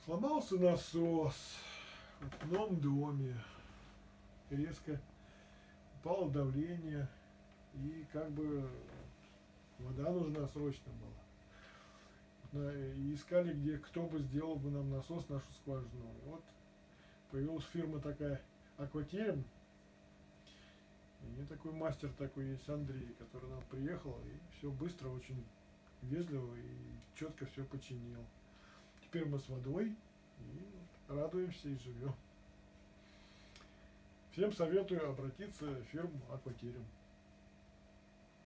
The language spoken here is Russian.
Сломался насос в новом доме, резко упало давление, и как бы вода нужна срочно была. И искали, где кто бы сделал бы нам насос, нашу скважину. И вот появилась фирма такая Aquaterm. И такой мастер такой есть, Андрей, который нам приехал и все быстро, очень вежливо и четко все починил. Теперь мы с водой и радуемся и живем. Всем советую обратиться в фирму Aquaterm.